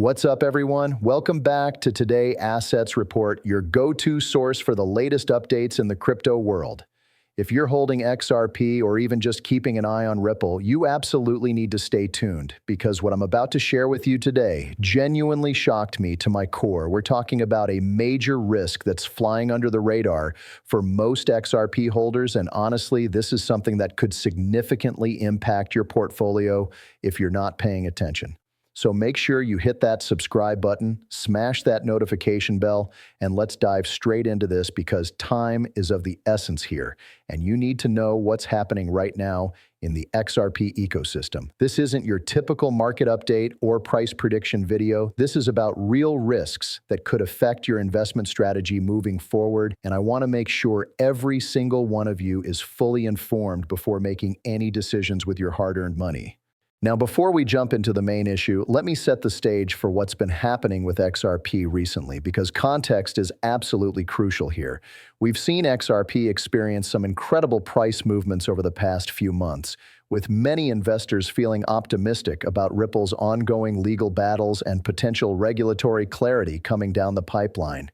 What's up, everyone? Welcome back to Today Assets Report, your go-to source for the latest updates in the crypto world. If you're holding XRP or even just keeping an eye on Ripple, you absolutely need to stay tuned because what I'm about to share with you today genuinely shocked me to my core. We're talking about a major risk that's flying under the radar for most XRP holders, and honestly, this is something that could significantly impact your portfolio if you're not paying attention. So make sure you hit that subscribe button, smash that notification bell, and let's dive straight into this because time is of the essence here, and you need to know what's happening right now in the XRP ecosystem. This isn't your typical market update or price prediction video. This is about real risks that could affect your investment strategy moving forward, and I want to make sure every single one of you is fully informed before making any decisions with your hard-earned money. Now, before we jump into the main issue, let me set the stage for what's been happening with XRP recently, because context is absolutely crucial here. We've seen XRP experience some incredible price movements over the past few months, with many investors feeling optimistic about Ripple's ongoing legal battles and potential regulatory clarity coming down the pipeline.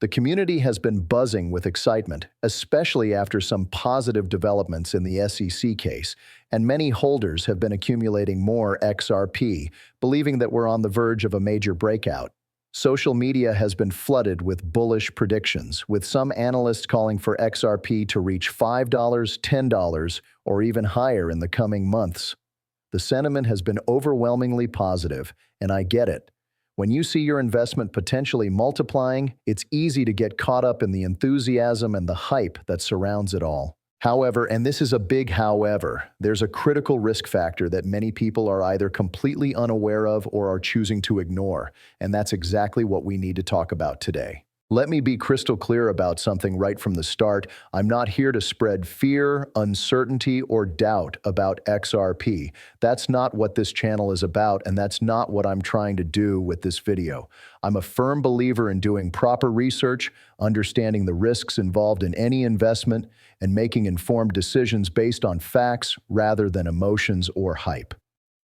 The community has been buzzing with excitement, especially after some positive developments in the SEC case, and many holders have been accumulating more XRP, believing that we're on the verge of a major breakout. Social media has been flooded with bullish predictions, with some analysts calling for XRP to reach $5, $10, or even higher in the coming months. The sentiment has been overwhelmingly positive, and I get it. When you see your investment potentially multiplying, it's easy to get caught up in the enthusiasm and the hype that surrounds it all. However, and this is a big however, there's a critical risk factor that many people are either completely unaware of or are choosing to ignore, and that's exactly what we need to talk about today. Let me be crystal clear about something right from the start. I'm not here to spread fear, uncertainty, or doubt about XRP. That's not what this channel is about, and that's not what I'm trying to do with this video. I'm a firm believer in doing proper research, understanding the risks involved in any investment, and making informed decisions based on facts rather than emotions or hype.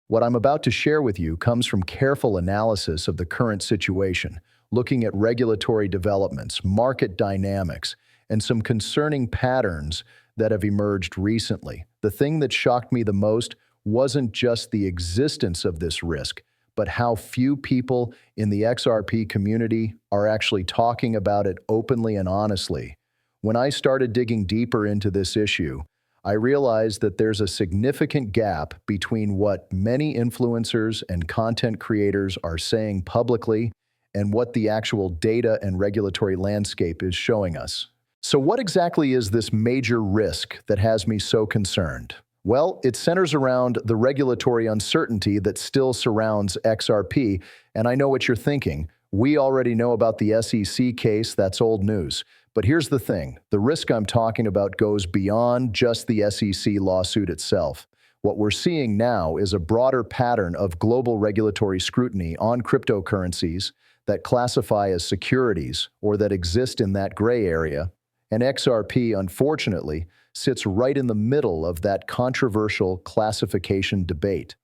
What I'm about to share with you comes from careful analysis of the current situation, looking at regulatory developments, market dynamics, and some concerning patterns that have emerged recently. The thing that shocked me the most wasn't just the existence of this risk, but how few people in the XRP community are actually talking about it openly and honestly. When I started digging deeper into this issue, I realized that there's a significant gap between what many influencers and content creators are saying publicly and what the actual data and regulatory landscape is showing us. So what exactly is this major risk that has me so concerned? Well, it centers around the regulatory uncertainty that still surrounds XRP, and I know what you're thinking. We already know about the SEC case, that's old news. But here's the thing, the risk I'm talking about goes beyond just the SEC lawsuit itself. What we're seeing now is a broader pattern of global regulatory scrutiny on cryptocurrencies that classify as securities or that exist in that gray area, and XRP, unfortunately, sits right in the middle of that controversial classification debate.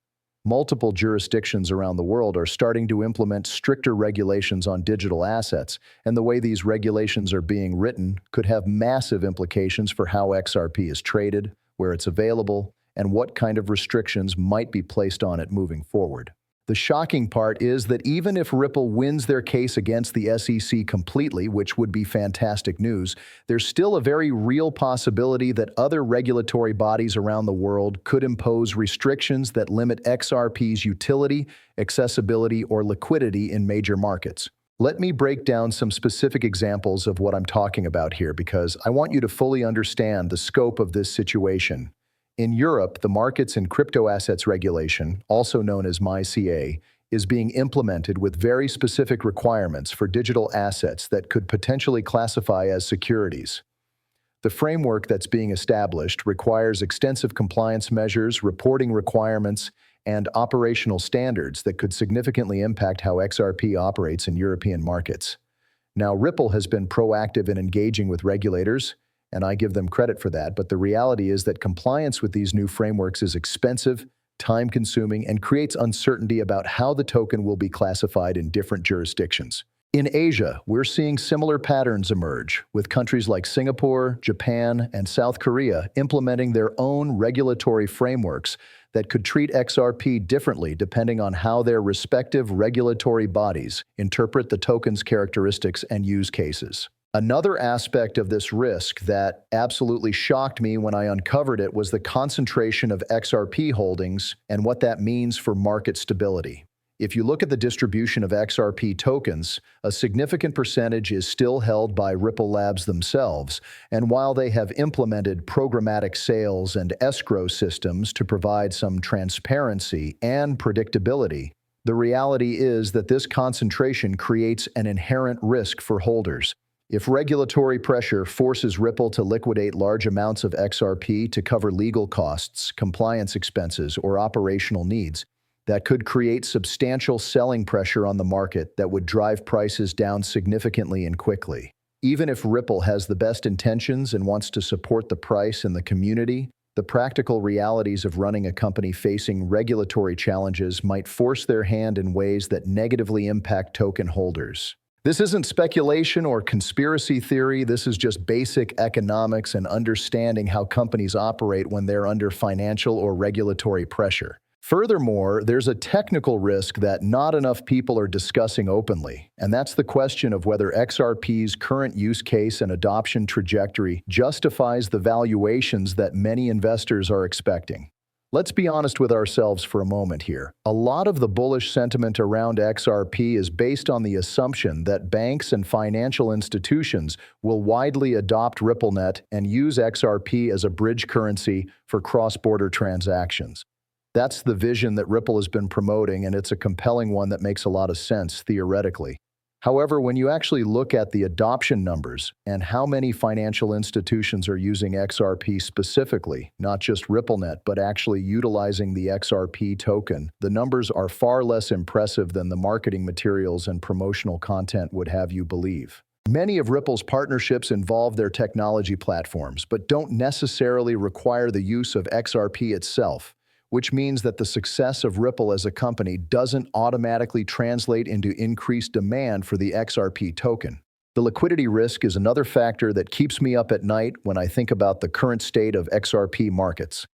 Multiple jurisdictions around the world are starting to implement stricter regulations on digital assets, and the way these regulations are being written could have massive implications for how XRP is traded, where it's available, and what kind of restrictions might be placed on it moving forward. The shocking part is that even if Ripple wins their case against the SEC completely, which would be fantastic news, there's still a very real possibility that other regulatory bodies around the world could impose restrictions that limit XRP's utility, accessibility, or liquidity in major markets. Let me break down some specific examples of what I'm talking about here because I want you to fully understand the scope of this situation. In Europe, the Markets in Crypto Assets Regulation, also known as MiCA, is being implemented with very specific requirements for digital assets that could potentially classify as securities. The framework that's being established requires extensive compliance measures, reporting requirements, and operational standards that could significantly impact how XRP operates in European markets. Now, Ripple has been proactive in engaging with regulators, and I give them credit for that, but the reality is that compliance with these new frameworks is expensive, time-consuming, and creates uncertainty about how the token will be classified in different jurisdictions. In Asia, we're seeing similar patterns emerge, with countries like Singapore, Japan, and South Korea implementing their own regulatory frameworks that could treat XRP differently depending on how their respective regulatory bodies interpret the token's characteristics and use cases. Another aspect of this risk that absolutely shocked me when I uncovered it was the concentration of XRP holdings and what that means for market stability. If you look at the distribution of XRP tokens, a significant percentage is still held by Ripple Labs themselves, and while they have implemented programmatic sales and escrow systems to provide some transparency and predictability, the reality is that this concentration creates an inherent risk for holders. If regulatory pressure forces Ripple to liquidate large amounts of XRP to cover legal costs, compliance expenses, or operational needs, that could create substantial selling pressure on the market that would drive prices down significantly and quickly. Even if Ripple has the best intentions and wants to support the price and the community, the practical realities of running a company facing regulatory challenges might force their hand in ways that negatively impact token holders. This isn't speculation or conspiracy theory, this is just basic economics and understanding how companies operate when they're under financial or regulatory pressure. Furthermore, there's a technical risk that not enough people are discussing openly, and that's the question of whether XRP's current use case and adoption trajectory justifies the valuations that many investors are expecting. Let's be honest with ourselves for a moment here. A lot of the bullish sentiment around XRP is based on the assumption that banks and financial institutions will widely adopt RippleNet and use XRP as a bridge currency for cross-border transactions. That's the vision that Ripple has been promoting, and it's a compelling one that makes a lot of sense theoretically. However, when you actually look at the adoption numbers and how many financial institutions are using XRP specifically, not just RippleNet, but actually utilizing the XRP token, the numbers are far less impressive than the marketing materials and promotional content would have you believe. Many of Ripple's partnerships involve their technology platforms, but don't necessarily require the use of XRP itself, which means that the success of Ripple as a company doesn't automatically translate into increased demand for the XRP token. The liquidity risk is another factor that keeps me up at night when I think about the current state of XRP markets.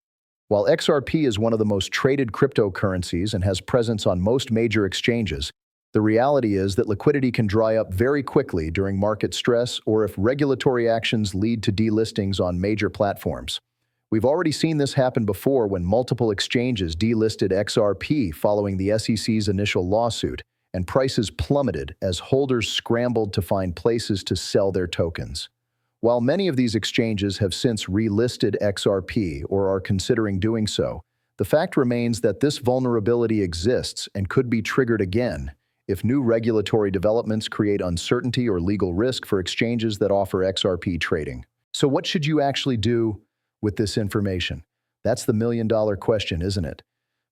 While XRP is one of the most traded cryptocurrencies and has presence on most major exchanges, the reality is that liquidity can dry up very quickly during market stress or if regulatory actions lead to delistings on major platforms. We've already seen this happen before when multiple exchanges delisted XRP following the SEC's initial lawsuit, and prices plummeted as holders scrambled to find places to sell their tokens. While many of these exchanges have since relisted XRP or are considering doing so, the fact remains that this vulnerability exists and could be triggered again if new regulatory developments create uncertainty or legal risk for exchanges that offer XRP trading. So what should you actually do with this information? That's the million-dollar question, isn't it?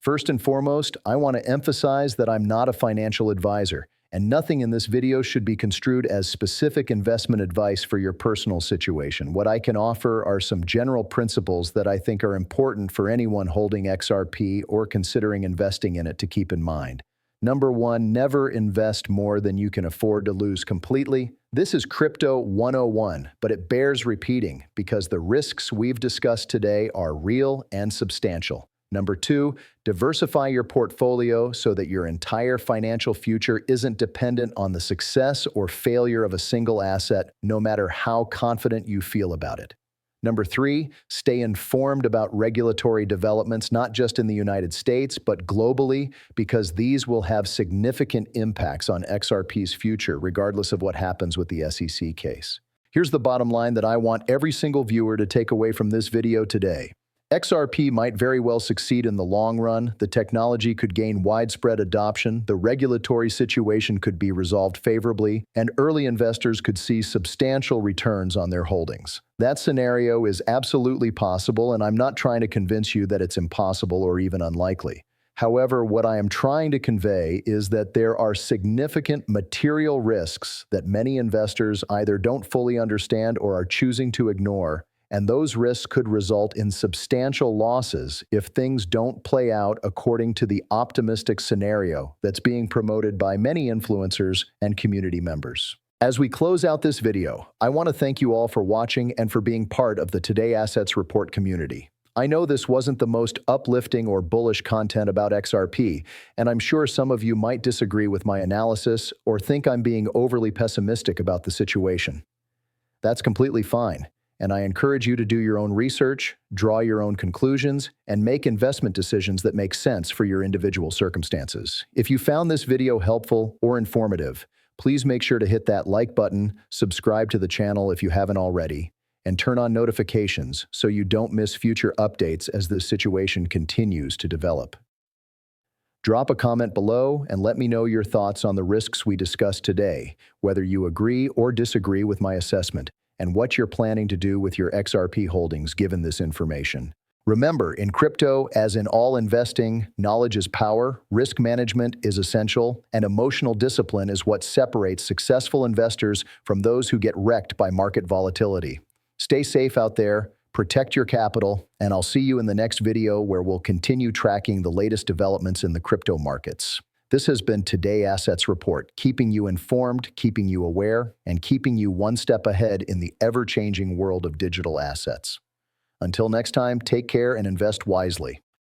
First and foremost, I want to emphasize that I'm not a financial advisor, and nothing in this video should be construed as specific investment advice for your personal situation. What I can offer are some general principles that I think are important for anyone holding XRP or considering investing in it to keep in mind. Number one, never invest more than you can afford to lose completely. This is Crypto 101, but it bears repeating because the risks we've discussed today are real and substantial. Number two, diversify your portfolio so that your entire financial future isn't dependent on the success or failure of a single asset, no matter how confident you feel about it. Number three, stay informed about regulatory developments, not just in the United States, but globally, because these will have significant impacts on XRP's future, regardless of what happens with the SEC case. Here's the bottom line that I want every single viewer to take away from this video today. XRP might very well succeed in the long run, the technology could gain widespread adoption, the regulatory situation could be resolved favorably, and early investors could see substantial returns on their holdings. That scenario is absolutely possible, and I'm not trying to convince you that it's impossible or even unlikely. However, what I am trying to convey is that there are significant material risks that many investors either don't fully understand or are choosing to ignore, and those risks could result in substantial losses if things don't play out according to the optimistic scenario that's being promoted by many influencers and community members. As we close out this video, I want to thank you all for watching and for being part of the Today Assets Report community. I know this wasn't the most uplifting or bullish content about XRP, and I'm sure some of you might disagree with my analysis or think I'm being overly pessimistic about the situation. That's completely fine, and I encourage you to do your own research, draw your own conclusions, and make investment decisions that make sense for your individual circumstances. If you found this video helpful or informative, please make sure to hit that like button, subscribe to the channel if you haven't already, and turn on notifications so you don't miss future updates as the situation continues to develop. Drop a comment below and let me know your thoughts on the risks we discussed today, whether you agree or disagree with my assessment, and what you're planning to do with your XRP holdings given this information. Remember, in crypto, as in all investing, knowledge is power, risk management is essential, and emotional discipline is what separates successful investors from those who get wrecked by market volatility. Stay safe out there, protect your capital, and I'll see you in the next video where we'll continue tracking the latest developments in the crypto markets. This has been Today Assets Report, keeping you informed, keeping you aware, and keeping you one step ahead in the ever-changing world of digital assets. Until next time, take care and invest wisely.